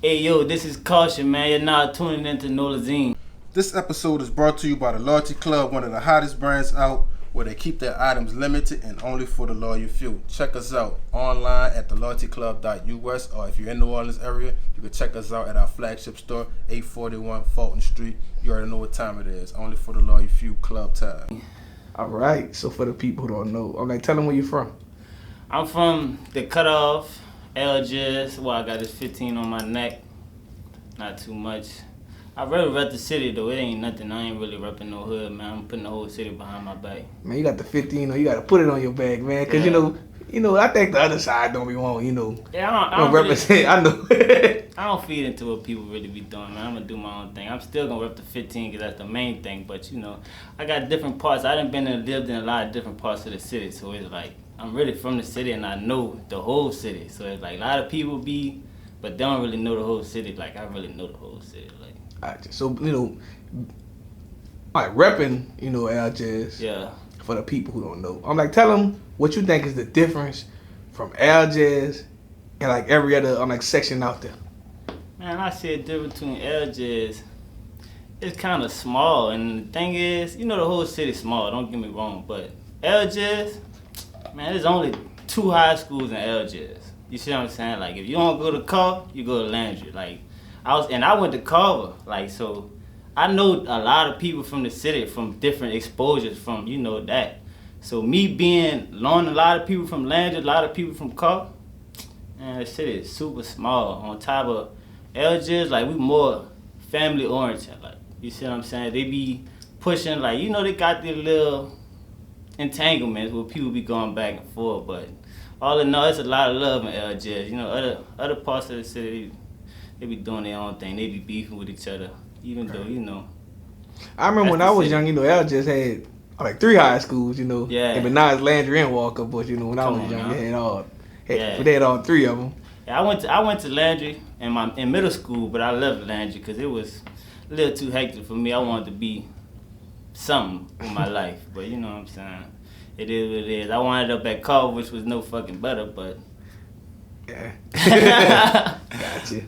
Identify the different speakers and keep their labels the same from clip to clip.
Speaker 1: Hey yo, this is Kaution, man. You're now tuning into Nolazine.
Speaker 2: This episode is brought to you by the Loyalty Club, one of the hottest brands out, where they keep their items limited and only for the loyal few. Check us out online at theloyaltyclub.us, or if you're in New Orleans area, you can check us out at our flagship store, 841 Fulton Street. You already know what time it is. Only for the loyal few, club time.
Speaker 3: All right. So for the people who don't know, I'm like, tell them where you're from.
Speaker 1: I'm from the Cutoff, LGS. Well, I got this 15 on my neck. Not too much. I really rep the city though. It ain't nothing. I ain't really repping no hood, man. I'm putting the whole city behind my back.
Speaker 3: Man, you got the 15, you got to put it on your back, man. Because, I think the other side don't be wanting,
Speaker 1: Yeah, I don't
Speaker 3: represent. I know.
Speaker 1: I don't feed into what people really be doing, man. I'm going to do my own thing. I'm still going to rep the 15 because that's the main thing. But, I got different parts. I done been and lived in a lot of different parts of the city. So it's like, I'm really from the city and I know the whole city. So it's like a lot of people but they don't really know the whole city. Like, I really know the whole city. Like,
Speaker 3: so, like repping, LJs.
Speaker 1: Yeah.
Speaker 3: For the people who don't know. I'm like, tell them what you think is the difference from LJs and like every other section out there.
Speaker 1: Man, I see a difference between LJs. It's kind of small. And the thing is, the whole city's small. Don't get me wrong. But LJs, man, there's only 2 high schools in LJs. You see what I'm saying? Like, if you don't go to Carver, you go to Landry. Like, I went to Carver. Like, so I know a lot of people from the city, from different exposures, from, that. So me knowing a lot of people from Landry, a lot of people from Carver, man, the city is super small. On top of LJs, like, we more family oriented. Like, you see what I'm saying? They be pushing, like, they got their little entanglements where people be going back and forth, but all in all, it's a lot of love in LJs. Other parts of the city, they be doing their own thing. They be beefing with each other, even though,
Speaker 3: I remember when I was young, LJs had like 3 high schools,
Speaker 1: Yeah.
Speaker 3: But now it's Landry and Walker, but when I was young, they had all 3 of them.
Speaker 1: Yeah, I went to Landry in middle school, but I left Landry because it was a little too hectic for me. I wanted to be something with my life, but you know what I'm saying? It is what it is. I wound up at Carver, which was no fucking better, but
Speaker 3: yeah. Gotcha.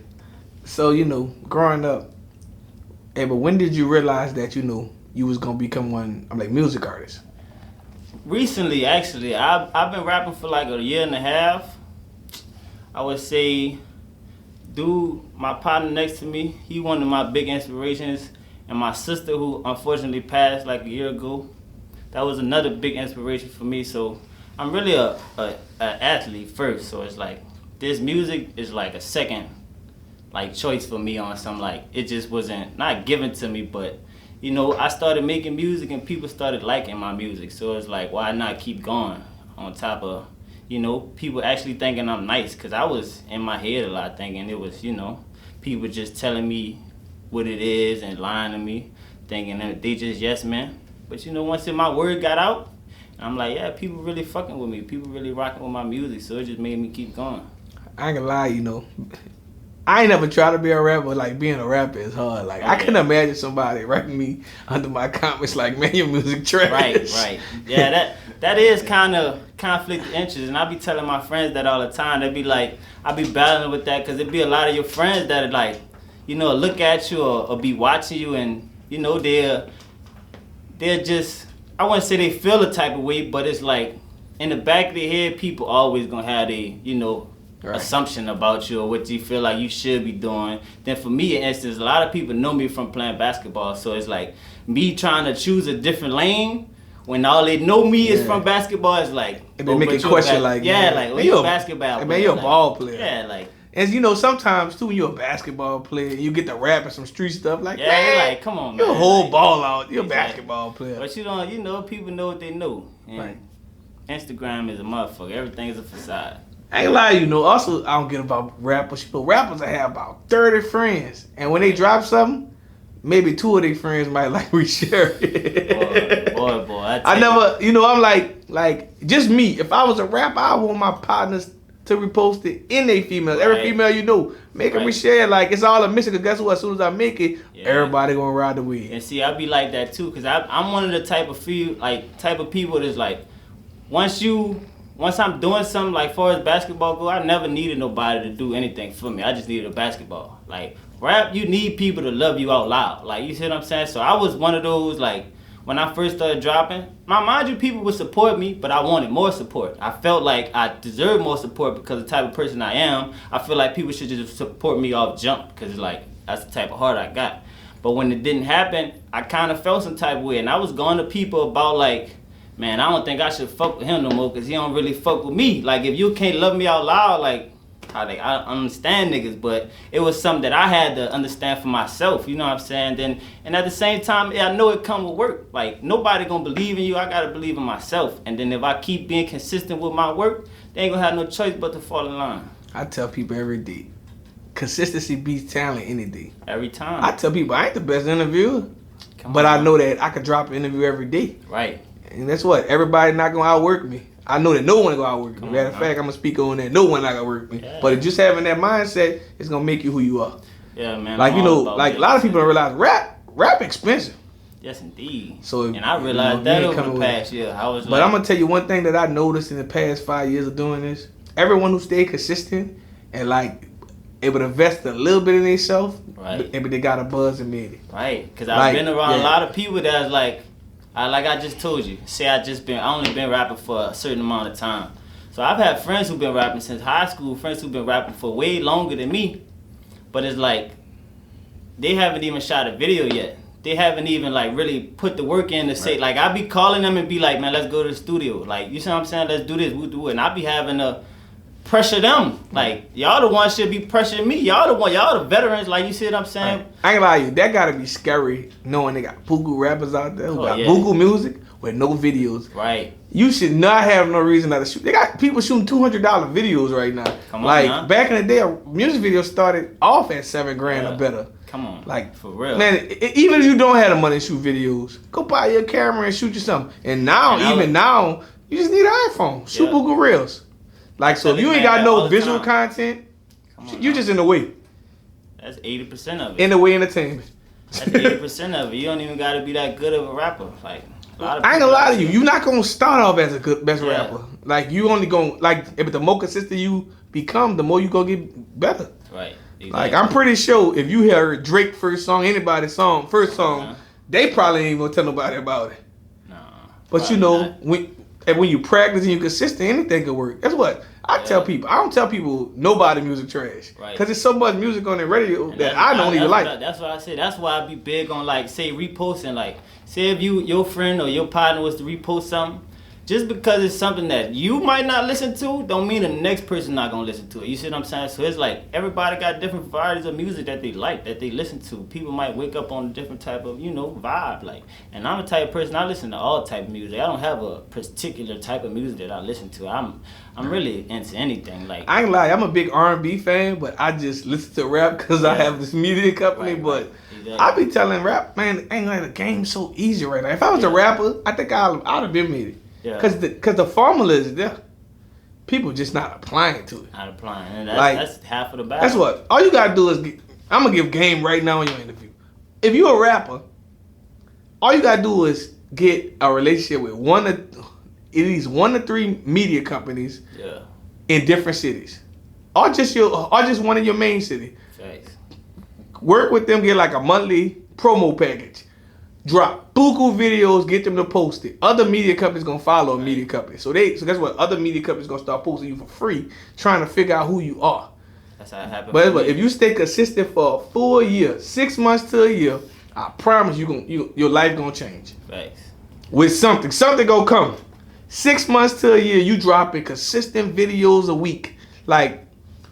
Speaker 3: So, growing up, but when did you realize that, you was going to become one, music artist?
Speaker 1: Recently, actually. I've been rapping for like a year and a half. I would say, my partner next to me, he one of my big inspirations. And my sister, who unfortunately passed like a year ago, that was another big inspiration for me. So I'm really a athlete first. So it's like, this music is like a second choice for me on some, it just wasn't, not given to me, but I started making music and people started liking my music. So it's like, why not keep going on top of, people actually thinking I'm nice, because I was in my head a lot thinking it was, people just telling me what it is and lying to me, thinking that they just yes man. But once my word got out, I'm like, yeah, people really fucking with me. People really rocking with my music, so it just made me keep going.
Speaker 3: I ain't gonna lie, I ain't never tried to be a rapper. Like, being a rapper is hard. Like, I couldn't imagine somebody writing me under my comments like, man, your music trash.
Speaker 1: Right. Yeah, that is kind of conflict of interest. And I be telling my friends that all the time. They be like, I be battling with that because it be a lot of your friends that are like, look at you or be watching you and, they're just, I wouldn't say they feel a type of way, but it's like, in the back of their head, people always gonna have assumption about you or what you feel like you should be doing. Then for me, in instance, a lot of people know me from playing basketball, so it's like me trying to choose a different lane when all they know me is from basketball. It's like,
Speaker 3: and they make a question like,
Speaker 1: you're a basketball player.
Speaker 3: Man, you're a ball player.
Speaker 1: Yeah, like.
Speaker 3: And sometimes too, when you're a basketball player, you get to rap and some street stuff like,
Speaker 1: yeah,
Speaker 3: man,
Speaker 1: you're like, come on, man.
Speaker 3: You're a whole ball out. You're a basketball player.
Speaker 1: But people know what they know. And
Speaker 3: right.
Speaker 1: Instagram is a motherfucker. Everything is a facade.
Speaker 3: I ain't lie, also, I don't get about rappers. Rappers that have about 30 friends. And when they drop something, maybe 2 of their friends might reshare it.
Speaker 1: Boy.
Speaker 3: I never, I'm like, just me. If I was a rapper, I want my partners to repost it in they females. Right. Every female make them reshare. Like, it's all a mission, because guess what? As soon as I make it, everybody gonna ride the wave.
Speaker 1: And see, I be like that too, because I'm one of the type of people that's like, once you once I'm doing something like far as basketball go, I never needed nobody to do anything for me. I just needed a basketball. Like rap, you need people to love you out loud. Like you see what I'm saying? So I was one of those like when I first started dropping. Mind you, people would support me, but I wanted more support. I felt like I deserved more support because of the type of person I am. I feel like people should just support me off jump because it's like that's the type of heart I got. But when it didn't happen, I kind of felt some type of way, and I was going to people about like, man, I don't think I should fuck with him no more because he don't really fuck with me. Like, if you can't love me out loud, like, I understand niggas, but it was something that I had to understand for myself, you know what I'm saying? Then, and at the same time, I know it come with work. Like, nobody gonna believe in you, I gotta believe in myself. And then if I keep being consistent with my work, they ain't gonna have no choice but to fall in line.
Speaker 3: I tell people every day, consistency beats talent any day.
Speaker 1: Every time.
Speaker 3: I tell people I ain't the best interviewer, but I know that I could drop an interview every day.
Speaker 1: Right.
Speaker 3: And that's what, everybody not gonna outwork me. I know that no one gonna outwork me. Matter of fact, I'm gonna speak on that. No one not gonna work me.
Speaker 1: Yeah.
Speaker 3: But just having that mindset is gonna make you who you are.
Speaker 1: Yeah, man.
Speaker 3: Like, you know, like a lot of people don't realize rap expensive.
Speaker 1: Yes, indeed.
Speaker 3: So,
Speaker 1: and I realized that over the past year. I was
Speaker 3: but I'm gonna tell you one thing that I noticed in the past 5 years of doing this. Everyone who stayed consistent and like able to invest a little bit in themselves,
Speaker 1: right.
Speaker 3: Maybe they got a buzz and made it.
Speaker 1: Right, because I've been around a lot of people that's like I just told you. Say I only been rapping for a certain amount of time. So I've had friends who've been rapping since high school, friends who've been rapping for way longer than me. But it's like they haven't even shot a video yet. They haven't even like really put the work in to say like I be calling them and be like, man, let's go to the studio. Like you see what I'm saying? Let's do this, we'll do it. And I be having to pressure them. Like y'all the ones should be pressuring me. Y'all the veterans, like you see what I'm saying?
Speaker 3: I ain't lie to you, that gotta be scary knowing they got buku rappers out there who got buku music with no videos.
Speaker 1: Right.
Speaker 3: You should not have no reason not to shoot. They got people shooting $200 videos right now.
Speaker 1: Come on,
Speaker 3: like
Speaker 1: man.
Speaker 3: Back in the day, a music video started off at $7,000 or better.
Speaker 1: Come on.
Speaker 3: Like
Speaker 1: for real.
Speaker 3: Man, even if you don't have the money to shoot videos, go buy your camera and shoot you something. And now, now, you just need an iPhone. Shoot buku reels. Like, so if you ain't got no visual content, you just in the way.
Speaker 1: That's 80% of it.
Speaker 3: In the way entertainment.
Speaker 1: That's 80% of it. You don't even got to be that good of a rapper. Like, a lot of
Speaker 3: I ain't gonna lie to you. You're not gonna start off as a good best
Speaker 1: Yeah.
Speaker 3: rapper. Like, you only gonna, like, if the more consistent you become, the more you gonna get better.
Speaker 1: Right. Exactly.
Speaker 3: Like, I'm pretty sure if you hear Drake first song, anybody's song, first song, they probably ain't gonna tell nobody about it.
Speaker 1: Nah.
Speaker 3: But you know, when you practice and you're consistent, anything can work. That's what I tell people. I don't tell people nobody music trash.
Speaker 1: Right.
Speaker 3: Because there's so much music on the radio
Speaker 1: And
Speaker 3: that I don't even like.
Speaker 1: That's what I say. That's why I be big on like say reposting. Like say if your friend or your partner was to repost something, just because it's something that you might not listen to, don't mean the next person not gonna listen to it. You see what I'm saying? So it's like everybody got different varieties of music that they like, that they listen to. People might wake up on a different type of, vibe. Like, and I'm the type of person, I listen to all type of music. I don't have a particular type of music that I listen to. I'm really into anything. Like
Speaker 3: I ain't lie, I'm a big R&B fan, but I just listen to rap because I have this media company.
Speaker 1: Right,
Speaker 3: but
Speaker 1: exactly.
Speaker 3: I be telling rap, man, ain't like the game's so easy right now. If I was a rapper, I think I'd have been made it.
Speaker 1: Yeah.
Speaker 3: Cause the formula is there. People just not applying to it.
Speaker 1: Not applying. And that's half of the battle.
Speaker 3: That's what. All you gotta do is I'm gonna give game right now in your interview. If you're a rapper, all you gotta do is get a relationship with at least 1 to 3 media companies in different cities. Or just one in your main city.
Speaker 1: Thanks.
Speaker 3: Work with them, get like a monthly promo package. Drop buku videos, get them to post it. Other media companies gonna follow a media company. So that's what other media companies gonna start posting you for free, trying to figure out who you are.
Speaker 1: That's how it happens.
Speaker 3: But if you stay consistent for a full year, 6 months to a year, I promise your life gonna change.
Speaker 1: Thanks.
Speaker 3: With something gonna come. 6 months to a year, you dropping consistent videos a week. Like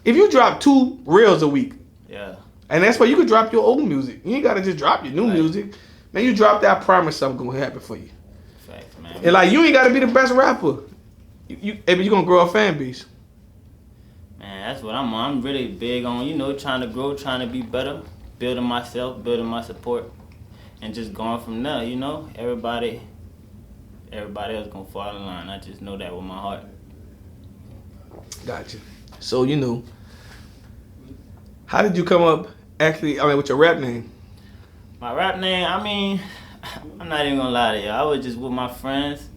Speaker 3: if you drop 2 reels a week, and that's why you can drop your old music. You ain't gotta just drop your new music. Man, you drop that, I promise something gonna happen for you.
Speaker 1: Facts, man.
Speaker 3: And like you ain't gotta be the best rapper. You gonna grow a fan base.
Speaker 1: Man, that's what I'm on. I'm really big on, trying to grow, trying to be better, building myself, building my support, and just going from there, Everybody else gonna fall in line. I just know that with my heart.
Speaker 3: Gotcha. So, how did you come up with your rap name?
Speaker 1: My rap name, I'm not even gonna lie to you. I was just with my friends,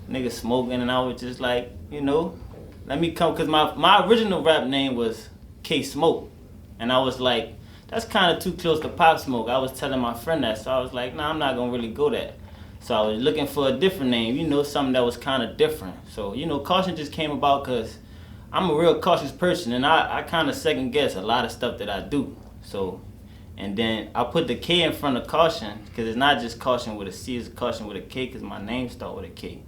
Speaker 1: niggas smoking, and I was just like, you know, let me come, because my original rap name was K Smoke. And I was like, that's kind of too close to Pop Smoke. I was telling my friend that, so I was like, nah, I'm not going to really go that. So I was looking for a different name, you know, something that was kind of different. So, you know, Kaution just came about because I'm a real cautious person, and I kind of second guess a lot of stuff that I do. So, and then I put the K in front of Kaution because it's not just Kaution with a C, it's Kaution with a K because my name starts with a K.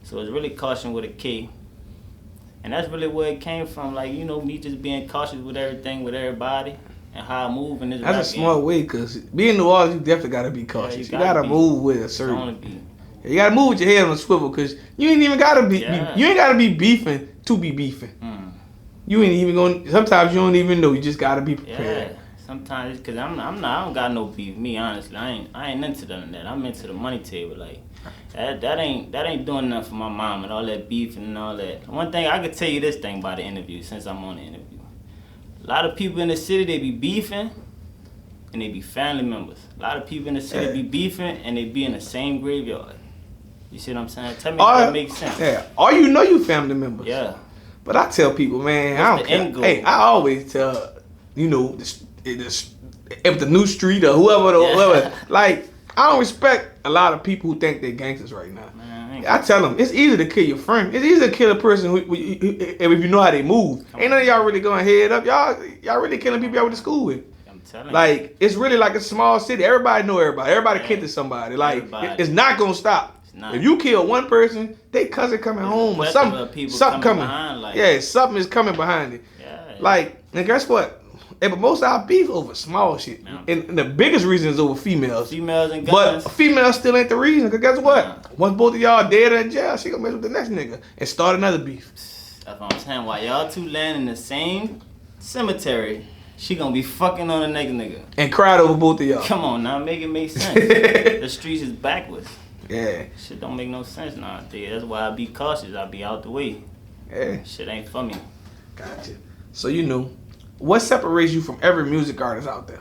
Speaker 1: So it's really Kaution with a K. And that's really where it came from, like, you know, me just being cautious with everything, with everybody, and how I move in this rap
Speaker 3: That's a smart way, because being in New Orleans, you definitely got to be cautious. You got to move with a certain... You got to move with your head on a swivel, because you ain't even got to be... You ain't got to be beefing to be beefing. You ain't even going... Sometimes you don't even know. You just got to be prepared.
Speaker 1: Yeah. Sometimes, because I don't got no beef. Me, honestly, I ain't into none of that. I'm into the money table. Like, that ain't doing nothing for my mom and all that beef and all that. One thing, I could tell you this thing about the interview, since I'm on the interview. A lot of people in the city, they be beefing, and they be family members. A lot of people in the city be beefing, and they be in the same graveyard. You see what I'm saying? Tell me if that makes sense.
Speaker 3: Yeah. Or you know you family members.
Speaker 1: Yeah.
Speaker 3: But I tell people, man, I don't care. Hey, I always tell, you know, if the new street or whoever, like, I don't respect a lot of people who think they're gangsters right now. Man, I tell them, it's easy to kill your friend. It's easy to kill a person if you know how they move. Ain't none of y'all really going head up. Y'all really killing people y'all went to school with. I'm telling you. Like, it's really like a small city. Everybody know everybody. Everybody kin to somebody. Like, it's not going to stop. If you kill one person, they cousin coming home or something coming. Something is coming behind it. Yeah. Like, and guess what? Hey, but most of our beef over small shit. And the biggest reason is over females.
Speaker 1: Females and guns.
Speaker 3: But females still ain't the reason. Because guess what? Once both of y'all dead or in jail, she gonna mess with the next nigga and start another beef.
Speaker 1: That's what I'm saying. While y'all two land in the same cemetery, she gonna be fucking on the next nigga.
Speaker 3: And cried over both of y'all.
Speaker 1: Come on now, make it make sense. The streets is backwards.
Speaker 3: Yeah.
Speaker 1: Shit don't make no sense nowadays. That's why I be cautious. I be out the way.
Speaker 3: Yeah.
Speaker 1: Shit ain't for me.
Speaker 3: Gotcha. So, you know, what separates you from every music artist out there?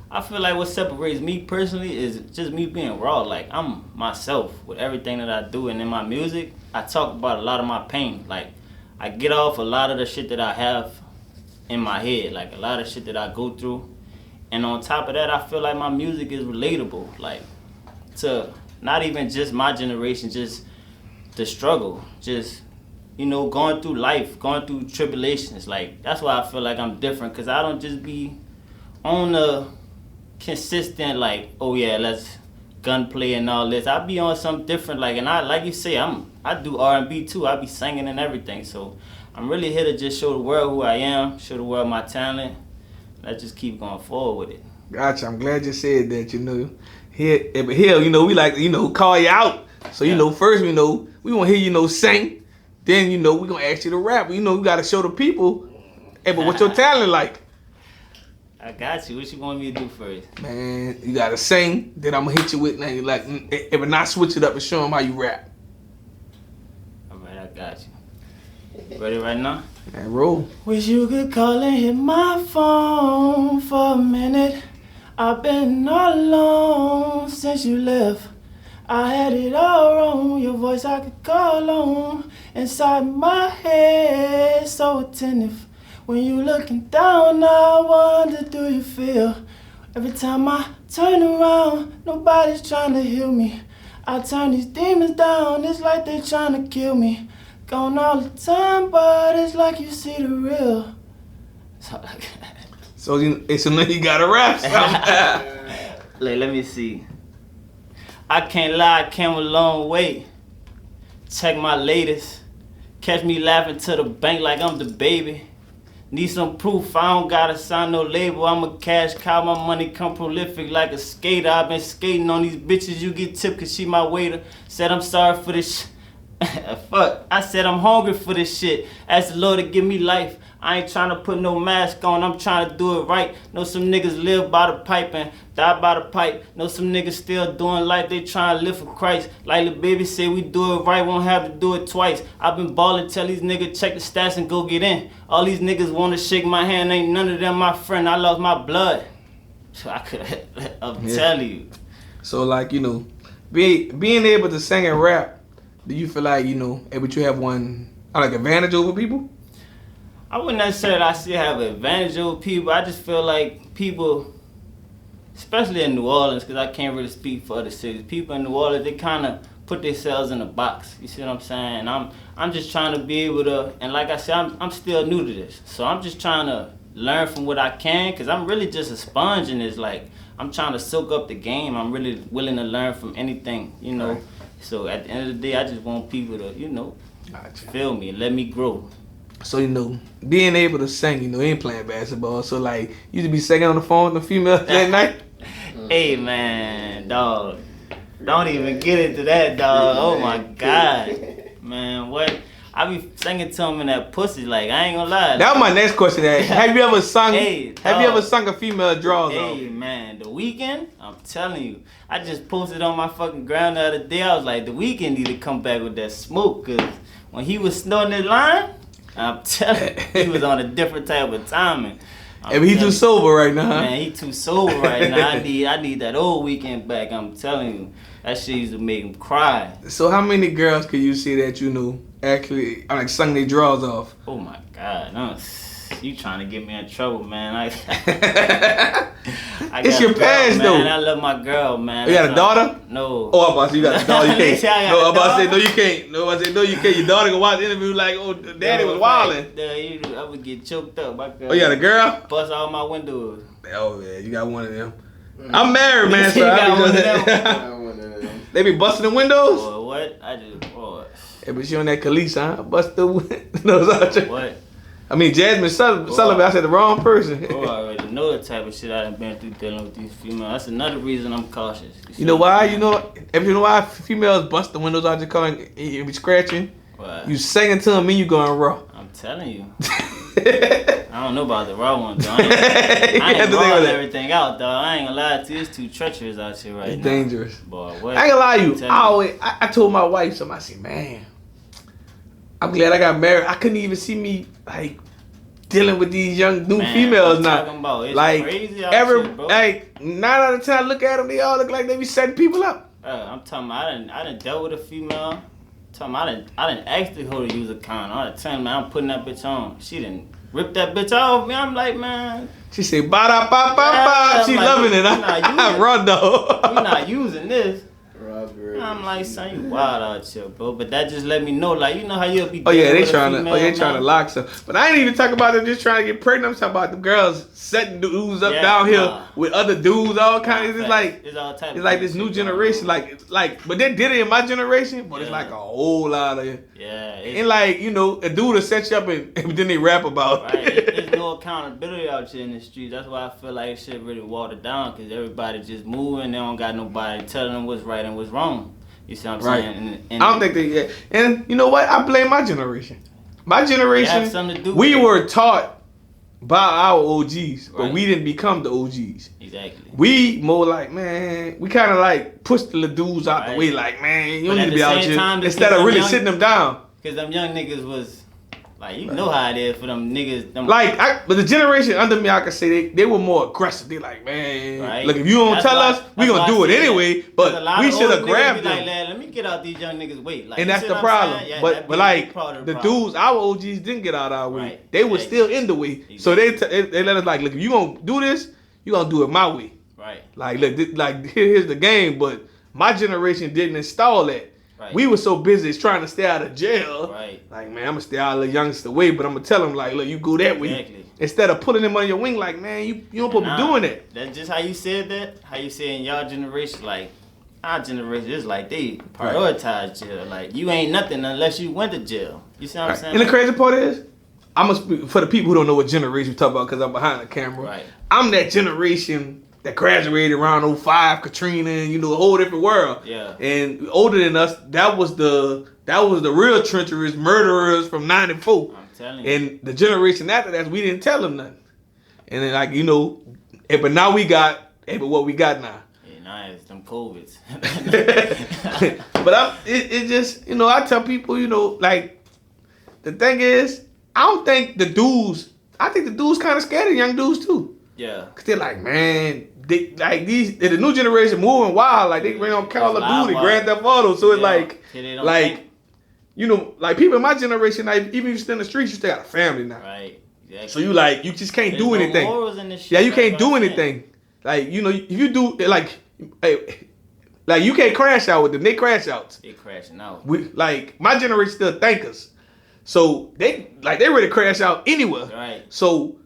Speaker 1: I feel like what separates me personally is just me being raw. Like, I'm myself with everything that I do. And in my music, I talk about a lot of my pain. Like, I get off a lot of the shit that I have in my head. Like, a lot of shit that I go through. And on top of that, I feel like my music is relatable. Like, to not even just my generation, just the struggle. Just, you know, going through life, going through tribulations. Like, that's why I feel like I'm different, because I don't just be on the consistent, like, oh yeah, let's gunplay and all this. I be on something different, like, and I, like you say, I do R&B too. I be singing and everything. So I'm really here to just show the world who I am, show the world my talent. Let's just keep going forward with it.
Speaker 3: Gotcha. I'm glad you said that, you know. Here, you know, we like to, you know, call you out. So, you know, first, you know, we want to hear you know sing. Then, you know, we're going to ask you to rap. You know, we got to show the people, hey, but what's your talent like?
Speaker 1: I got you. What you want me to do first?
Speaker 3: Man, you got to sing. Then I'm going to hit you with, and like, if not, switch it up and show them how you rap.
Speaker 1: All right, I got you. Ready right now?
Speaker 3: And roll.
Speaker 1: Wish you could call and hit my phone for a minute. I've been all alone since you left. I had it all wrong, your voice I could call on. Inside my head, so attentive. When you looking down, I wonder, do you feel? Every time I turn around, nobody's trying to heal me. I turn these demons down, it's like they trying to kill me. Gone all the time, but it's like you see the real.
Speaker 3: So now you gotta rap something.
Speaker 1: Like, let me see. I can't lie, I came a long way. Check my latest. Catch me laughing to the bank like I'm the baby. Need some proof, I don't gotta sign no label. I'm a cash cow, my money come prolific like a skater. I've been skating on these bitches, you get tipped cause she my waiter. Said I'm sorry for this fuck, I said I'm hungry for this shit. Ask the Lord to give me life. I ain't trying to put no mask on, I'm trying to do it right. Know some niggas live by the pipe and die by the pipe. Know some niggas still doing life, they trying to live for Christ. Like the baby said, we do it right, won't have to do it twice. I've been ballin', tell these niggas check the stats and go get in. All these niggas wanna shake my hand, ain't none of them my friend, I lost my blood. So I'm telling you.
Speaker 3: So like, you know, being able to sing and rap, do you feel like, you know, able to have one like advantage over people?
Speaker 1: I wouldn't necessarily still have an advantage over people. I just feel like people, especially in New Orleans, because I can't really speak for other cities. People in New Orleans, they kind of put themselves in a box. You see what I'm saying? I'm just trying to be able to, and like I said, I'm still new to this, so I'm just trying to learn from what I can, because I'm really just a sponge in this. Like, I'm trying to soak up the game. I'm really willing to learn from anything, you know.
Speaker 3: Right.
Speaker 1: So at the end of the day, I just want people to, you know,
Speaker 3: Gotcha.
Speaker 1: feel me, let me grow.
Speaker 3: So, you know, being able to sing, you know, ain't playing basketball. So, like, you to be singing on the phone with the females that night?
Speaker 1: Hey, man, dog. Don't even get into that, dog. Oh, my God. Man, what? I be singing to him in that pussy, like, I ain't gonna lie.
Speaker 3: That was my next question. Have you ever sung?
Speaker 1: Hey,
Speaker 3: have you ever sung a female draws off?
Speaker 1: Hey, man, The Weeknd, I'm telling you. I just posted on my fucking ground the other day. I was like, The Weeknd need to come back with that smoke, because when he was snorting his line, I'm telling you, he was on a different type of timing.
Speaker 3: Hey, but he too sober right now, huh?
Speaker 1: Man, he too sober right now. I need that old Weeknd back. I'm telling you, that shit used to make him cry.
Speaker 3: So how many girls could you see that you knew actually like sung their draws off?
Speaker 1: Oh my God, no, you trying to get me in trouble, man?
Speaker 3: It's your past, though.
Speaker 1: Man, I love my girl, man.
Speaker 3: You got a daughter?
Speaker 1: No.
Speaker 3: Oh, I'm about to say you got a daughter. You can't. No, I'm about to say no, you can't. No, I said no, you can't. Your daughter can watch the interview like, oh, daddy was wildin'.
Speaker 1: I would get choked up. My girl.
Speaker 3: Oh, you got a girl?
Speaker 1: Bust all my windows.
Speaker 3: Oh yeah, you got one of them. I'm married, man. So
Speaker 1: You got one of
Speaker 3: them. They be busting the windows.
Speaker 1: Boy, what? I just, boy.
Speaker 3: Yeah, but she on that Khalees, huh? Bust the windows out.
Speaker 1: What?
Speaker 3: I mean, Jasmine Sullivan. I said the wrong person.
Speaker 1: Bro, I already know the type of shit I done been through dealing with these females. That's another reason I'm cautious.
Speaker 3: You know why? You know why females bust the windows out your car and be scratching?
Speaker 1: What?
Speaker 3: You singing to them and you going raw.
Speaker 1: I'm telling you. I don't know about the raw one, though. I ain't rawing everything out, though. I ain't gonna lie to you. It's too treacherous out here right now.
Speaker 3: It's dangerous.
Speaker 1: Boy, what?
Speaker 3: I ain't gonna lie to you. I told my wife something. I said, man, I'm glad I got married. I couldn't even see me like dealing with these young new females now.
Speaker 1: It's
Speaker 3: like
Speaker 1: crazy out here, bro.
Speaker 3: like 9 out of 10 I look at them, they all look like they be setting people up.
Speaker 1: I'm talking about, I done dealt with a female. I done asked her to use a condom. I done tell her, man, I'm putting that bitch on. She done ripped that bitch off me. I'm like, man.
Speaker 3: She said, ba da ba ba ba. She like, loving it. I'm raw though.
Speaker 1: We not using this. I'm like, son, you wild out here, bro. But that just let me know, like, you know how you'll be.
Speaker 3: Oh yeah, they trying to lock stuff. But I ain't even talking about them just trying to get pregnant. I'm talking about the girls setting dudes up down here with other dudes, all kinds. It's like it's like this new generation, like. But they did it in my generation, but it's like a whole lot of and like you know, a dude will set you up and then they rap about.
Speaker 1: Right, there's no accountability out here in the streets. That's why I feel like shit really watered down, because everybody just moving. They don't got nobody telling them what's right and what's wrong. You see what I'm saying? And
Speaker 3: I don't think they. And you know what? I blame my generation. My generation, we were taught by our OGs, but we didn't become the OGs.
Speaker 1: Exactly. We
Speaker 3: more like, man, we kind of like push the little dudes out the way, like, man, you don't need to be out here. Instead of really sitting them down.
Speaker 1: Because them young niggas was, like, you know how it is for them niggas.
Speaker 3: But the generation under me, I can say they were more aggressive. They like, man, look, if you don't tell us, we gonna do it anyway. But we should have grabbed them.
Speaker 1: Like, let me get out these young niggas' way. Like,
Speaker 3: and that's the problem. But like the dudes, our OGs didn't get out our way. They were still in the way. So they let us like, look, if you gonna do this, you gonna do it my way.
Speaker 1: Right.
Speaker 3: Like, look, here's the game. But my generation didn't install that. Right. We were so busy trying to stay out of jail. Right. Like, man, I'm going to stay out of the youngster way, but I'm going to tell them, like, look, you go that way. Instead of putting them on your wing, like, man, you don't supposed to be doing that.
Speaker 1: That's just how you said that. How you say in y'all generation, like, our generation is like they prioritize jail. Like, you ain't nothing unless you went to jail. You see what I'm saying?
Speaker 3: And the crazy part is, I'm going to speak for the people who don't know what generation we talk about because I'm behind the camera. Right. I'm that generation that graduated around 05, Katrina, and you know, a whole different world. Yeah. And older than us, that was the real treacherous murderers from '94. I'm telling you. And the generation after that, we didn't tell them nothing. And then, like, you know, but now we got what we got now.
Speaker 1: Yeah, now it's them COVIDs.
Speaker 3: But it just, you know, I tell people, you know, like, the thing is, I think the dudes kind of scared of young dudes too. Yeah. Cause they're like, man, the new generation moving wild. Like they ran on Call of Duty, Grand Theft Auto. So it's you know, like people in my generation, like even if you still in the streets, you still got a family now.
Speaker 1: Right. Exactly.
Speaker 3: So you like, you just can't do anything.
Speaker 1: No morals in this shit,
Speaker 3: yeah, you can't
Speaker 1: like
Speaker 3: do anything. Like, you know, if you do, like, hey, like you can't crash out with them. They crash outs.
Speaker 1: They crashing out.
Speaker 3: Like, my generation still thank us. So they ready to crash out anywhere.
Speaker 1: Right.
Speaker 3: So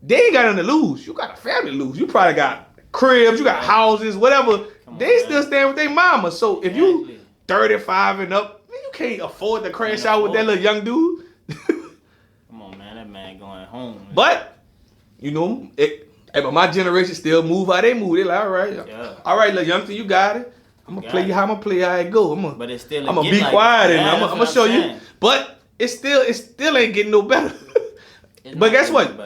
Speaker 3: they ain't got nothing to lose. You got a family to lose. You probably got cribs, you got houses, whatever. They still stand with their mama. So if you 35 and up, man, you can't afford to crash out with that little young dude.
Speaker 1: Come on, man. That man going home. Man.
Speaker 3: But, you know, but my generation still move how they move. They like, all right, little youngster, you got it. I'm gonna play you how I'm gonna play how it go.
Speaker 1: But it's still
Speaker 3: I'm gonna be quiet and I'm gonna show you. But it still ain't getting no better. But guess what?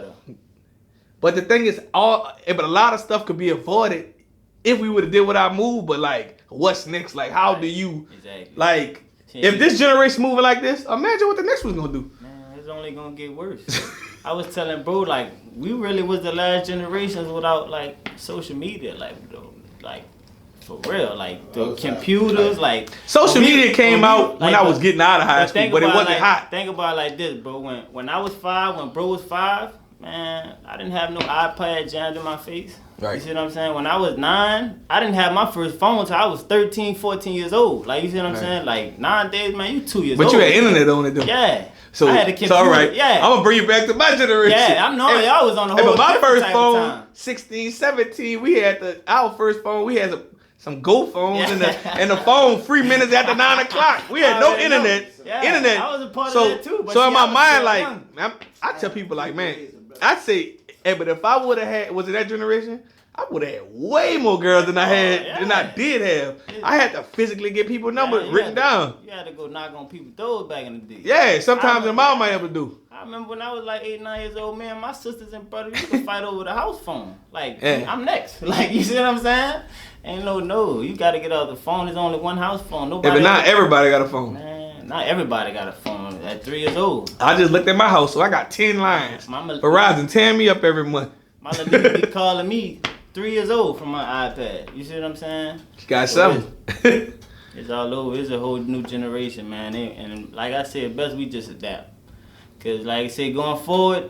Speaker 3: But the thing is, but a lot of stuff could be avoided if we would have did what I moved. But like, what's next? Like, how do you like? If this generation moving like this, imagine what the next one's gonna do.
Speaker 1: Man, it's only gonna get worse. I was telling bro, like, we really was the last generations without like social media, like for real, like the computers, like
Speaker 3: social media came out when I was getting out of high school, but it wasn't hot.
Speaker 1: Think about it like this, bro. When I was 5, when bro was 5, man, I didn't have no iPad jammed in my face. Right. You see what I'm saying? When I was 9, I didn't have my first phone until I was 13, 14 years old. Like, you see what I'm saying? Like, nowadays, man, you 2 years old.
Speaker 3: But you had internet on it, though.
Speaker 1: Yeah.
Speaker 3: So,
Speaker 1: I had a computer.
Speaker 3: So all right.
Speaker 1: Yeah.
Speaker 3: I'm going to bring you back to my generation.
Speaker 1: Yeah, I know. Y'all was on the whole
Speaker 3: but my first phone,
Speaker 1: time.
Speaker 3: 16, 17, we had our first phone, we had some Go phones and the phone 3 minutes after 9 o'clock. We had no internet.
Speaker 1: Yeah,
Speaker 3: internet.
Speaker 1: I was a part of that too. But
Speaker 3: so in my mind, like, I tell people, like, man, I say, hey, but if I would have had, was it that generation? I would have had way more girls than I had, than I did have. I had to physically get people's numbers written down.
Speaker 1: You had to go knock on people's doors back in the day.
Speaker 3: Yeah, sometimes the mom might ever do.
Speaker 1: I remember when I was like 8, 9 years old, man, my sisters and brothers used to fight over the house phone. Like, I'm next. Like, you see what I'm saying? Ain't no, you got to get off the phone. There's only one house phone. Nobody.
Speaker 3: But not everybody got a phone.
Speaker 1: Man, not everybody got a phone at 3 years old.
Speaker 3: I just looked at my house, so I got 10 lines. Verizon tearing me up every month.
Speaker 1: My little nigga be calling me 3 years old from my iPad. You see what I'm saying?
Speaker 3: Got something.
Speaker 1: It's all over. It's a whole new generation, man. And like I said, best we just adapt. Cause like I said, going forward,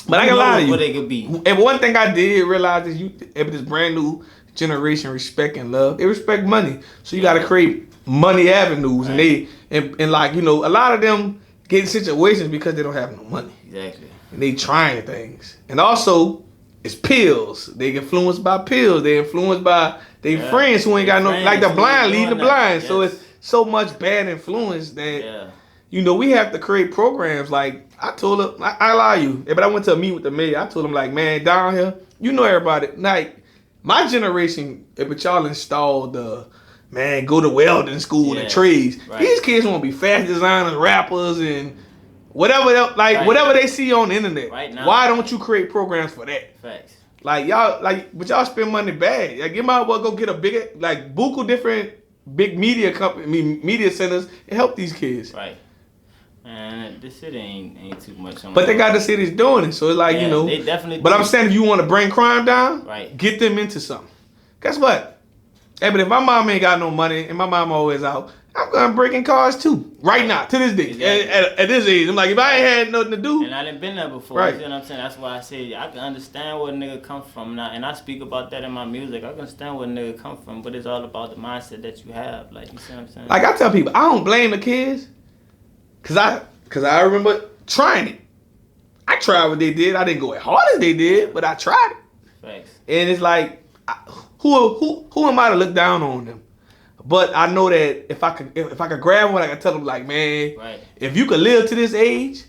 Speaker 3: but I can lie to you.
Speaker 1: What they could be.
Speaker 3: And one thing I did realize is this brand new generation respect and love. They respect money, so you got to create money avenues, right. and like, you know, a lot of them get in situations because they don't have no money.
Speaker 1: Exactly.
Speaker 3: And they trying things, and also it's pills. They influenced by pills. They influenced by their friends who ain't got no, like the blind leading the blind. Yes. So it's so much bad influence that you know, we have to create programs. Like I told her, I lie you, but I went to a meet with the mayor. I told him, like, man, down here, you know everybody. Like my generation, but y'all installed the go to welding school and trades. Right. These kids want to be fashion designers, rappers, and whatever else, whatever they see on the internet. Right now, why don't you create programs for that?
Speaker 1: Facts.
Speaker 3: Like y'all, but y'all spend money bad. Like you might as well go get a bigger, like buku different big media media centers and help these kids.
Speaker 1: Right. Man, this city ain't too much.
Speaker 3: But they got the cities doing it, so it's like, you know.
Speaker 1: They definitely.
Speaker 3: But I'm saying, if you want to bring crime down,
Speaker 1: right,
Speaker 3: get them into something. Guess what? Hey, but if my mom ain't got no money and my mom always out, I'm gonna break in cars too. Right now, to this day, at this age, I'm like, if I ain't had nothing to do,
Speaker 1: and I done been there before.
Speaker 3: Right.
Speaker 1: You know what I'm saying? That's why I say I can understand where a nigga come from now, and I speak about that in my music. I can understand where a nigga come from, but it's all about the mindset that you have. Like, you see what I'm saying?
Speaker 3: Like I tell people, I don't blame the kids, cause I remember trying it. I tried what they did. I didn't go as hard as they did, but I tried it.
Speaker 1: Thanks.
Speaker 3: And it's like, who am I to look down on them? But I know that if I could grab one, I could tell them, like, man, if you could live to this age,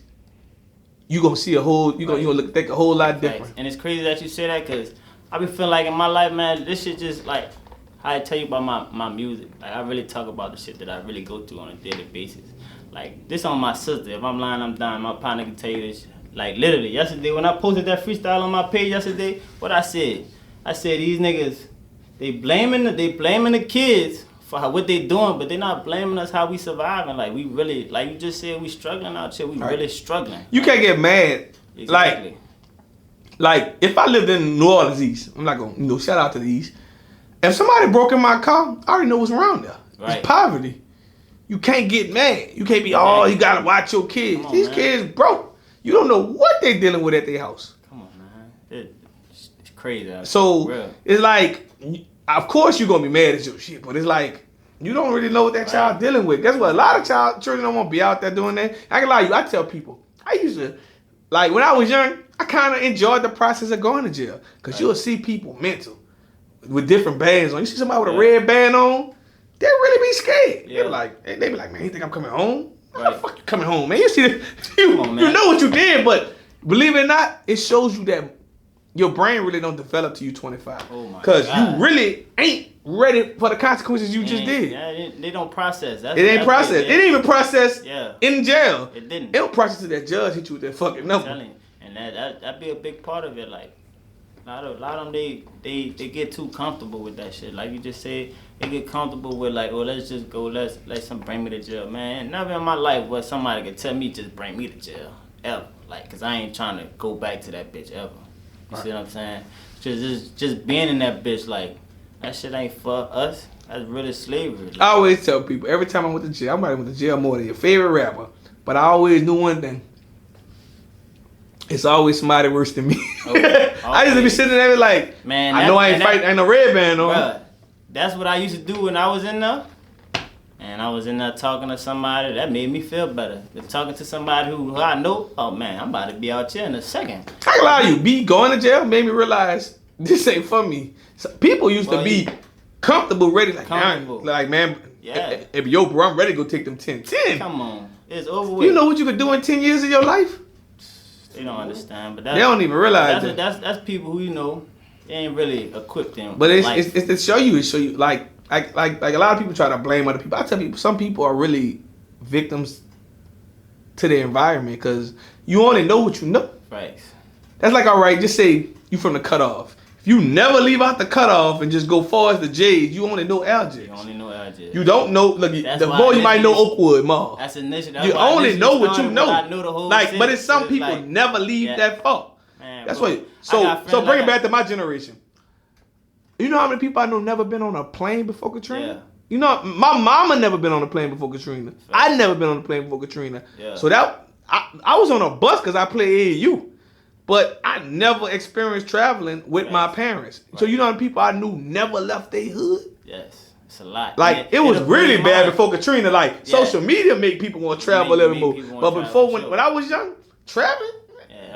Speaker 3: you gonna see you gonna think a whole lot different.
Speaker 1: And it's crazy that you say that, cause I be feeling like in my life, man, this shit just like how I tell you about my music. Like I really talk about the shit that I really go through on a daily basis. Like this on my sister. If I'm lying, I'm dying. My partner can tell you this. Like literally yesterday when I posted that freestyle on my page yesterday, what I said these niggas, they blaming the kids for what they doing, but they not blaming us how we surviving. Like we really, like you just said, we struggling out here. We really struggling.
Speaker 3: You can't get mad. Exactly. Like if I lived in New Orleans East, I'm not gonna shout out to the East. If somebody broke in my car, I already know what's around there. Right. It's poverty. you can't get mad. You can't be, oh, you gotta watch your kids. These kids broke. You don't know what they dealing with at their house.
Speaker 1: Come on, man. It's crazy.
Speaker 3: So it's like, of course you're gonna be mad at your shit, but it's like you don't really know what that child dealing with. Guess what? A lot of children don't want to be out there doing that. I can lie to you. I tell people, I used to, like when I was young, I kind of enjoyed the process of going to jail because you'll see people mental with different bands on. You see somebody with a red band on, they'll really be scared. They be like, man, you think I'm coming home? How the fuck you coming home, man? You see, you know what you did, but believe it or not, it shows you that your brain really don't develop till you 25. Because you really ain't ready for the consequences you just did.
Speaker 1: Yeah, they don't process.
Speaker 3: It ain't processed. It didn't even process in jail.
Speaker 1: It didn't.
Speaker 3: It don't process till that judge hit you with that fucking number.
Speaker 1: And that'd be a big part of it. Like a lot of them, they get too comfortable with that shit. Like you just said, they get comfortable with like, oh, let's just go, let's let some bring me to jail, man. Never in my life where somebody could tell me just bring me to jail ever. Like, cause I ain't trying to go back to that bitch ever. You see what I'm saying? Just being in that bitch, like, that shit ain't for us. That's really slavery. Like,
Speaker 3: I always tell people, every time I went to jail, I might have went to jail more than your favorite rapper. But I always knew one thing. It's always somebody worse than me. I used to be sitting there like, man, I know I ain't fighting, ain't no red band on.
Speaker 1: Bruh, that's what I used to do when I was in there. And I was in there talking to somebody, that made me feel better. Than talking to somebody who I know, oh man, I'm about to be out here in a second.
Speaker 3: I can lie to you, going to jail made me realize this ain't for me. So people used to be comfortable, ready, like, man, if yo, bro, I'm ready to go take them 10.
Speaker 1: Come on, it's over with.
Speaker 3: You know what you could do in 10 years of your life?
Speaker 1: They don't understand, but
Speaker 3: they don't even realize that.
Speaker 1: That's people who, you know, they ain't really equipped them.
Speaker 3: But it's to show you, like a lot of people try to blame other people. I tell people, some people are really victims to their environment because you only know what you know.
Speaker 1: Right.
Speaker 3: That's like, all right, just say you from the cutoff. If you never leave out the cutoff and just go far as the J's, you only know LJ.
Speaker 1: You only know LJ.
Speaker 3: You don't know, look, the more you might know Oakwood Mall.
Speaker 1: That's initial.
Speaker 3: You only know what you know.
Speaker 1: I know the whole
Speaker 3: like,
Speaker 1: city,
Speaker 3: but it's some people
Speaker 1: like,
Speaker 3: never leave that far.
Speaker 1: Man,
Speaker 3: that's
Speaker 1: bro,
Speaker 3: what. So bring it back to my generation. You know how many people I know never been on a plane before Katrina?
Speaker 1: Yeah.
Speaker 3: You know, my mama never been on a plane before Katrina. I never been on a plane before Katrina.
Speaker 1: Yeah.
Speaker 3: So that I was on a bus because I played AAU. But I never experienced traveling with my parents. Right. So you know the people I knew never left their hood?
Speaker 1: Yes. It's a lot.
Speaker 3: Like, it was really bad before Katrina. Like, social media make people want to travel a little more. But before, when I was young, traveling,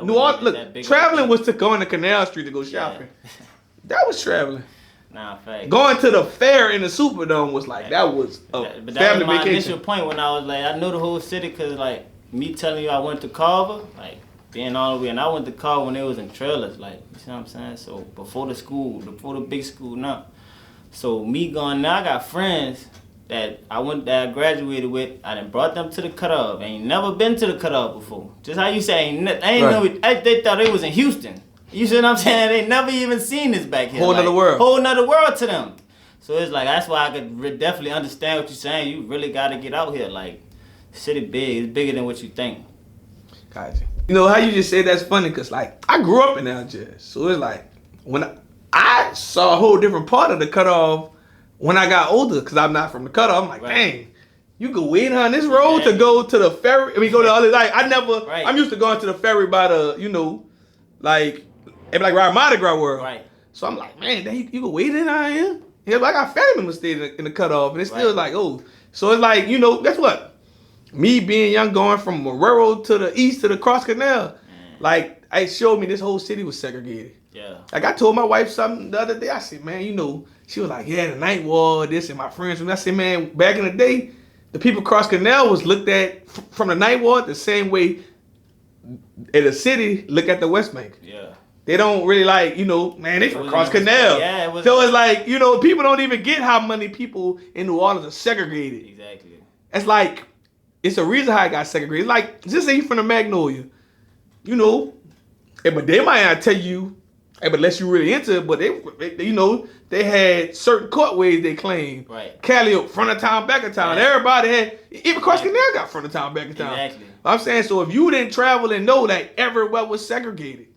Speaker 3: New Orleans, look, traveling was to go into Canal Street to go shopping. That was traveling.
Speaker 1: Nah, fact.
Speaker 3: Going to the fair in the Superdome was like, that was a
Speaker 1: but that
Speaker 3: family
Speaker 1: was my
Speaker 3: vacation.
Speaker 1: initial point when I was like, I knew the whole city because, like, me telling you I went to Carver, like, being all the way, and I went to Carver when they was in trailers, like, you see what I'm saying? So, before the big school now. So, me going now, I got friends that I graduated with. I done brought them to the cutoff. I ain't never been to the cutoff before. Just how you say, they thought they was in Houston. You see what I'm saying? They never even seen this back here.
Speaker 3: Whole nother world.
Speaker 1: Whole nother world to them. So it's like, that's why I could definitely understand what you're saying. You really got to get out here. Like, city big. It's bigger than what you think.
Speaker 3: Gotcha. You know how you just said that's funny? Because, like, I grew up in Algiers. So it's like, when I saw a whole different part of the cutoff when I got older, because I'm not from the cutoff. I'm like, dang, you could wait on this road to go to the ferry. I mean, go to the other, like, I'm used to going to the ferry by the, you know, like, it be like right Mardi Gras world.
Speaker 1: Right.
Speaker 3: So I'm like, man, you can wait in on here. Yeah, but I got family members staying in the cutoff, and it's still like, oh. So it's like, you know, guess what? Me being young, going from a railroad to the east to the cross canal, like, it showed me this whole city was segregated.
Speaker 1: Yeah.
Speaker 3: Like, I told my wife something the other day. I said, man, you know, she was like, yeah, the night war, this, and my friends. And I said, man, back in the day, the people across canal was looked at from the night war the same way in the city look at the West Bank.
Speaker 1: Yeah.
Speaker 3: They don't really like, you know, man, they from across canal.
Speaker 1: Yeah,
Speaker 3: so it's like, you know, people don't even get how many people in New Orleans are segregated.
Speaker 1: Exactly.
Speaker 3: It's like, it's a reason how I got segregated. It's like, just say you from the Magnolia, you know, but they might not tell you, but unless you really into it, but they you know, they had certain courtways they claimed.
Speaker 1: Right.
Speaker 3: Calliope, front of town, back of town. Right. Everybody had, even Cross Canal got front of town, back of town.
Speaker 1: Exactly.
Speaker 3: I'm saying, so if you didn't travel and know that everywhere was segregated,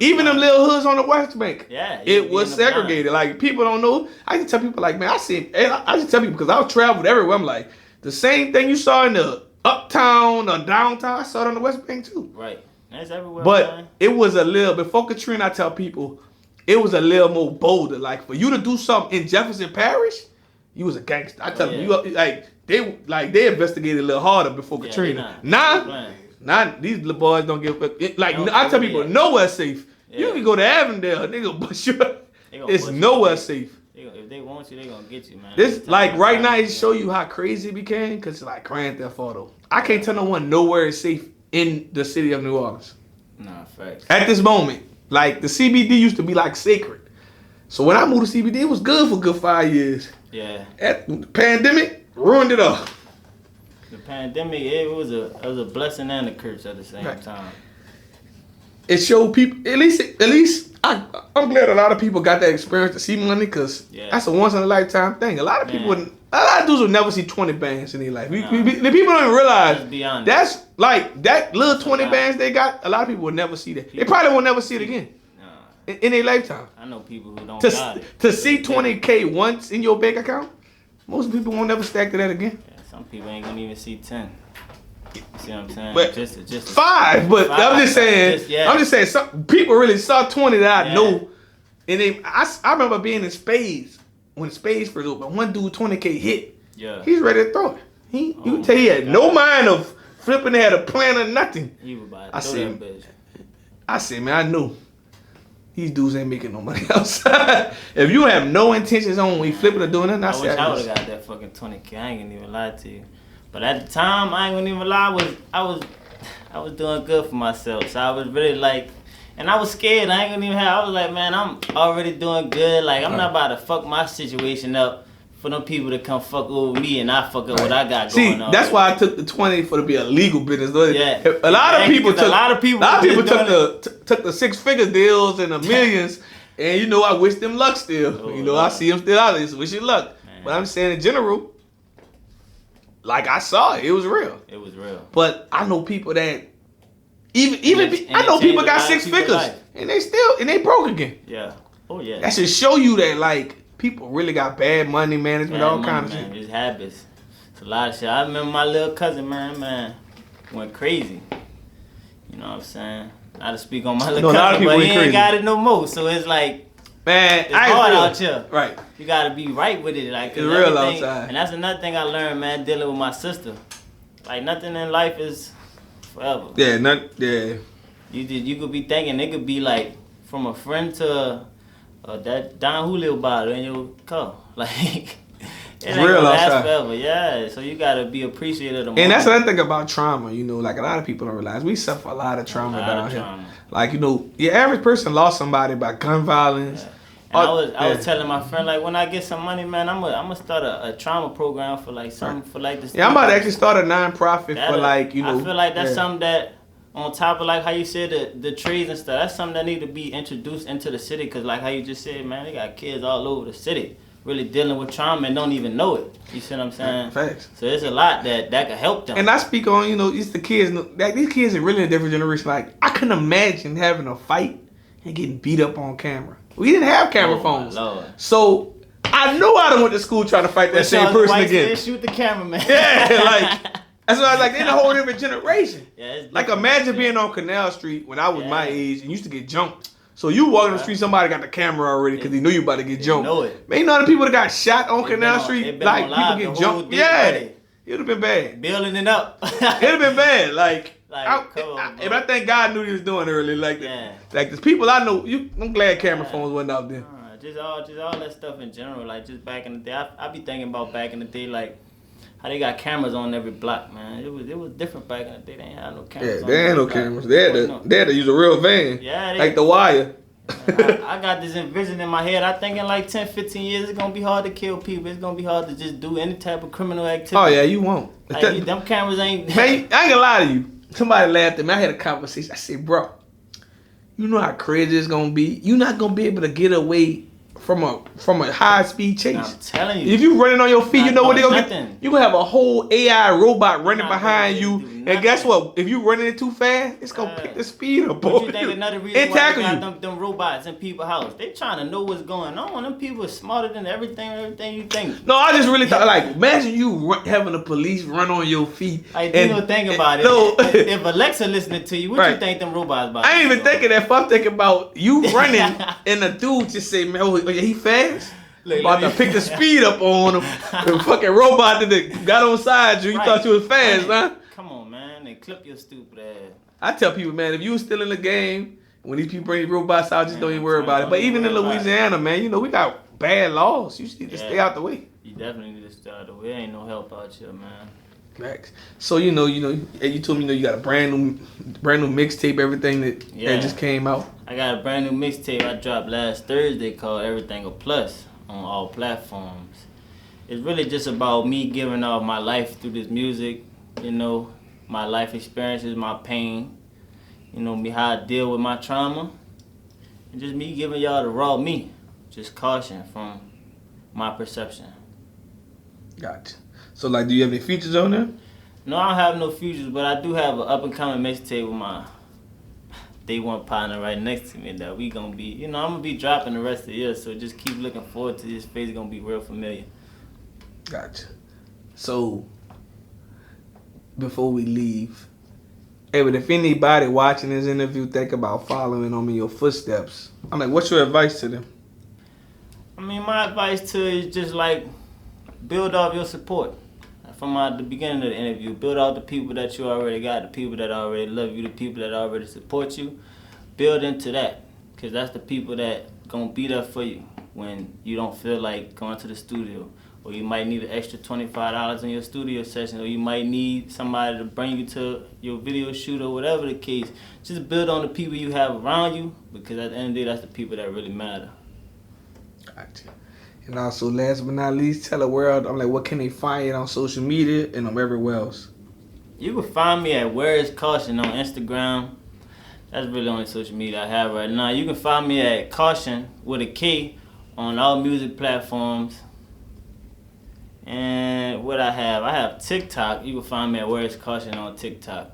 Speaker 3: even them little hoods on the West Bank, it was segregated. Like, people don't know. I just tell people, like, man, I just tell people, because I've traveled everywhere. I'm like, The same thing you saw in the uptown or downtown, I saw it on the West Bank too.
Speaker 1: Right. That's everywhere.
Speaker 3: But
Speaker 1: man.
Speaker 3: it was a little, before Katrina, I tell people, it was a little more bolder. Like, for you to do something in Jefferson Parish, you was a gangster. I tell them, you they investigated a little harder before Katrina. Nah, these little boys don't give a fuck. Like, I tell people, nowhere safe. Yeah. You can go to Avondale, nigga, but it's nowhere safe.
Speaker 1: If they want you, they gonna get you, man.
Speaker 3: This, like, right now, it show you how crazy it became, because, like, Grand Theft Auto. I can't tell no one nowhere is safe in the city of New Orleans.
Speaker 1: Nah, facts.
Speaker 3: At this moment, like, the CBD used to be, like, sacred. So when I moved to CBD, it was good for a good 5 years.
Speaker 1: Yeah.
Speaker 3: At the pandemic, ruined it all.
Speaker 1: The pandemic, it was a blessing and a curse at the same time. It
Speaker 3: showed people, at least, I'm glad a lot of people got that experience to see money, because that's a once in a lifetime thing. A lot of people wouldn't. A lot of dudes will never see 20 bands in their life. The people don't even realize that's like that little 20 bands they got. A lot of people will never see that. They probably will never see it again in their lifetime.
Speaker 1: I know people who don't got it.
Speaker 3: To see 20K once in your bank account, most people won't never stack to that again.
Speaker 1: Yeah, some people ain't gonna even see 10. You see what I'm saying?
Speaker 3: But
Speaker 1: just
Speaker 3: 5. But I'm just saying. Some people really saw 20 that I know, and I remember being in Spades when Spades first opened. One dude 20K hit. Yeah. He's ready to throw it. You can tell he had no mind of flipping. They had a plan or nothing. I said, man, I knew these dudes ain't making no money outside. If you have no intentions on when you flipping or doing it,
Speaker 1: I wish I would have got that fucking 20K. I ain't gonna even lie to you. But at the time, I ain't gonna even lie. I was doing good for myself. So I was really like, and I was scared. I ain't gonna even have. I was like, man, I'm already doing good. Like, I'm not about to fuck my situation up for them people to come fuck over me and I fuck up what I got going on.
Speaker 3: That's why I took the 20 for to be a legal business.
Speaker 1: Yeah.
Speaker 3: A lot of people took the 6-figure deals and the millions, and you know, I wish them luck still. I see them still out there. So wish you luck. Man. But I'm saying in general. Like, I saw it. It was real.
Speaker 1: It was real.
Speaker 3: But I know people that I know people got 6 figures and they broke again.
Speaker 1: Yeah. Oh yeah.
Speaker 3: That should show you that, like, people really got bad money management, all kinds of shit.
Speaker 1: It's habits. It's a lot of shit. I remember my little cousin, man, went crazy. You know what I'm saying? Not to speak on my little cousin, but he ain't got it no more. So it's like,
Speaker 3: man,
Speaker 1: it's hard out here.
Speaker 3: Right.
Speaker 1: You gotta be right with it. Like,
Speaker 3: it's real outside.
Speaker 1: And that's another thing I learned, man, dealing with my sister. Like, nothing in life is forever.
Speaker 3: Yeah,
Speaker 1: You could be thinking it could be like from a friend to that Don Julio bottle in your car. Like, it ain't
Speaker 3: real
Speaker 1: gonna last
Speaker 3: outside.
Speaker 1: forever. Yeah. So you gotta be appreciative of the moment.
Speaker 3: And that's another thing about trauma, you know, like a lot of people don't realize we suffer a lot of trauma down here. Like, you know, your average person lost somebody by gun violence.
Speaker 1: Yeah. I was telling my friend, like, when I get some money, man, I'm gonna start a trauma program for like something for like this.
Speaker 3: Yeah, I'm about to actually start a nonprofit for, like, you know.
Speaker 1: I feel like that's something that, on top of like how you said the trades and stuff, that's something that need to be introduced into the city. Cause like how you just said, man, they got kids all over the city really dealing with trauma and don't even know it. You see what I'm saying?
Speaker 3: Facts.
Speaker 1: So there's a lot that could help them.
Speaker 3: And I speak on, you know, it's the kids. Like, these kids are really a different generation. Like, I couldn't imagine having a fight and getting beat up on camera. We didn't have camera phones. So I know I done went to school trying to fight that same person again.
Speaker 1: Shoot the cameraman.
Speaker 3: Yeah, like, that's why I was like, they're a whole different generation.
Speaker 1: Yeah,
Speaker 3: like, imagine being on Canal Street when I was my age and used to get jumped. So you walk in the street, somebody got the camera already because they knew you about to get jumped.
Speaker 1: Know it.
Speaker 3: Man, you know the people that got shot on Canal Street? Like, people get jumped. Yeah, it would have been bad.
Speaker 1: Building it up.
Speaker 3: It would have been bad. I think God knew he was doing early. Like the people I know, I'm glad camera phones wasn't out there.
Speaker 1: Just all that stuff in general. Like, just back in the day, I be thinking about back in the day, like how they got cameras on every block, man. It was different back in the day. They ain't had no cameras.
Speaker 3: Yeah, they ain't no cameras. They had to use a real van.
Speaker 1: Yeah,
Speaker 3: like The Wire.
Speaker 1: I got this vision in my head. I think in like 10, 15 years, it's gonna be hard to kill people. It's gonna be hard to just do any type of criminal activity.
Speaker 3: Oh yeah, you won't.
Speaker 1: Like, them cameras ain't.
Speaker 3: Man, I ain't gonna lie to you. Somebody laughed at me. I had a conversation. I said, bro, you know how crazy it's gonna be. You're not gonna be able to get away from a high speed chase.
Speaker 1: I'm telling you.
Speaker 3: If you running on your feet, you know what they're gonna get. You gonna have a whole AI robot running behind you And guess what? If you running it too fast, it's gonna pick the speed up.
Speaker 1: What you think another reason why
Speaker 3: tackle
Speaker 1: they got them robots in people's house? They trying to know what's going on. Them people are smarter than everything you think.
Speaker 3: No, I just really thought, like, imagine you having the police run on your feet.
Speaker 1: Like, think about it.
Speaker 3: No.
Speaker 1: If Alexa listening to you, what you think them robots about?
Speaker 3: I ain't even thinking that. If I'm thinking about you running and the dude just say, man, oh, yeah, he fast?
Speaker 1: Look,
Speaker 3: about to pick the speed up on him. The fucking robot that got on side you, you thought you was fast, huh?
Speaker 1: Come on, man. They clip your stupid ass.
Speaker 3: I tell people, man, if you was still in the game, when these people bring robots out, just don't even worry about it. But even in Louisiana, man, you know, we got bad laws. You just need to stay out the way.
Speaker 1: You definitely need to stay out the way. Ain't no help out here, man.
Speaker 3: Max. So you told me you got a brand new mixtape, everything that just came out.
Speaker 1: I got a brand new mixtape I dropped last Thursday called Everything a Plus on all platforms. It's really just about me giving off my life through this music, you know, my life experiences, my pain, you know, me how I deal with my trauma, and just me giving y'all the raw me, just caution from my perception.
Speaker 3: Gotcha. So, like, do you have any features on there?
Speaker 1: No, I don't have no features, but I do have an up-and-coming mixtape with my day one partner right next to me that we gonna be, you know, I'm gonna be dropping the rest of the year, so just keep looking forward to this face. It's gonna be real familiar.
Speaker 3: Gotcha. So, before we leave, hey, but if anybody watching this interview think about following on in your footsteps, I'm like, what's your advice to them?
Speaker 1: I mean, my advice to you is just like build off your support. From the beginning of the interview, build out the people that you already got, the people that already love you, the people that already support you. Build into that, because that's the people that gonna be there for you when you don't feel like going to the studio, or you might need an extra $25 in your studio session, or you might need somebody to bring you to your video shoot, or whatever the case. Just build on the people you have around you, because at the end of the day, that's the people that really matter.
Speaker 3: Gotcha. And also, last but not least, tell the world, I'm like, what can they find it on social media and on everywhere else?
Speaker 1: You can find me at Where Is Kaution on Instagram. That's really the only social media I have right now. You can find me at Kaution with a K on all music platforms. And what I have TikTok. You can find me at Where Is Kaution on TikTok.